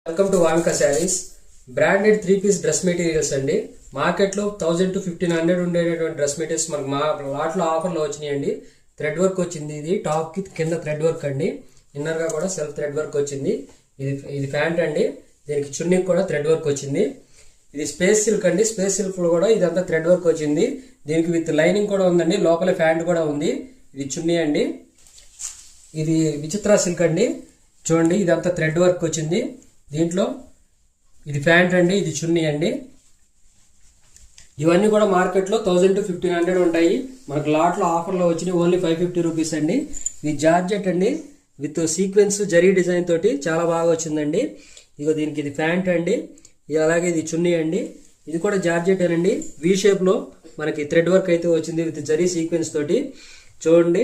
Welcome to Vamika saris. Branded 3-piece dress materials అండి. మార్కెట్లో 1000 to 1500 ఉండేటువంటి డ్రెస్ మెటీరియల్స్ మనకు మా లాట్లో ఆఫర్లో వచ్చినాయండి. థ్రెడ్ వర్క్ వచ్చింది. ఇది టాప్ కి కింద థ్రెడ్ వర్క్ అండి. ఇన్నర్ గా కూడా సెల్ఫ్ థ్రెడ్ వర్క్ వచ్చింది. ఇది ప్యాంట్ అండి. దీనికి చున్నీ కూడా థ్రెడ్ వర్క్ వచ్చింది. ఇది స్పేస్ సిల్క్ అండి. స్పేస్ సిల్క్ లో కూడా ఇదంతా థ్రెడ్ వర్క్ వచ్చింది. దీనికి విత్ లైనింగ్ కూడా ఉందండి. లోపల ప్యాంట్ కూడా ఉంది. ఇది చున్నీ అండి. ఇది విచిత్ర సిల్క్ అండి. చూడండి, ఇదంతా థ్రెడ్ వర్క్ వచ్చింది. దీంట్లో ఇది ప్యాంట్ అండి. ఇది చున్నీ అండి. ఇవన్నీ కూడా మార్కెట్లో 1000 to 1500 ఉంటాయి. మనకు లాట్లో ఆఫర్లో వచ్చినాయి. ఓన్లీ 550 రూపీస్ అండి. ఇది జార్జెట్ అండి. విత్ సీక్వెన్స్ జరీ డిజైన్ తోటి చాలా బాగా వచ్చిందండి. ఇగో దీనికి ఇది ప్యాంట్ అండి. అలాగే ఇది చున్నీ అండి. ఇది కూడా జార్జెట్ అండి. వి షేప్ లో మనకి థ్రెడ్ వర్క్ అయితే వచ్చింది విత్ జరీ సీక్వెన్స్ తోటి. చూడండి,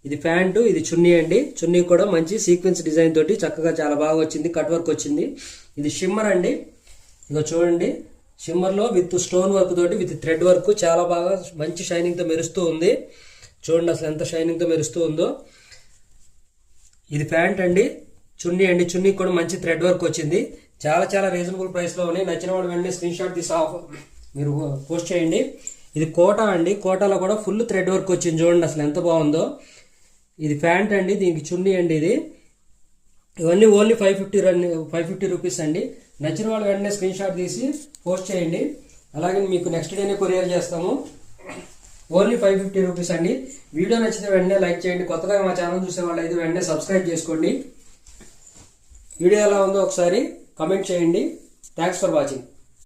ఇది ప్యాంటు, ఇది చున్నీ అండి. చున్నీ కూడా మంచి సీక్వెన్స్ డిజైన్ తోటి చక్కగా చాలా బాగా వచ్చింది. కట్ వర్క్ వచ్చింది. ఇది షిమ్మర్ అండి. ఇగో చూడండి, షిమ్మర్ లో విత్ స్టోన్ వర్క్ తోటి విత్ థ్రెడ్ వర్క్ చాలా బాగా మంచి షైనింగ్ తో మెరుస్తూ ఉంది. చూడండి అసలు ఎంత షైనింగ్ తో మెరుస్తూ ఉందో. ఇది ప్యాంట్ అండి. చున్నీ అండి. చున్నీ కూడా మంచి థ్రెడ్ వర్క్ వచ్చింది. చాలా రీజనబుల్ ప్రైస్ లో ఉన్నాయి. నచ్చిన వాళ్ళు వెంటనే స్క్రీన్ షాట్ తీసి మీరు పోస్ట్ చేయండి. ఇది కోటా అండి. కోటాలో కూడా ఫుల్ థ్రెడ్ వర్క్ వచ్చింది. చూడండి అసలు ఎంత బాగుందో. ఇది ప్యాంట్ అండి. దీనికి చున్నీ అండి. ఇది ఇవన్నీ ఓన్లీ 550 రూపీస్ అండి. నచ్చిన వాళ్ళు వెంటనే స్క్రీన్ షాట్ తీసి పోస్ట్ చేయండి. అలాగే మీకు నెక్స్ట్ డేనే కొరియర్ చేస్తాము. ఓన్లీ 550 రూపీస్ అండి. వీడియో నచ్చితే వెంటనే లైక్ చేయండి. కొత్తగా మా ఛానల్ చూసే వాళ్ళు అయితే వెంటనే సబ్స్క్రైబ్ చేసుకోండి. వీడియో ఎలా ఉందో ఒకసారి కమెంట్ చేయండి. Thanks for watching.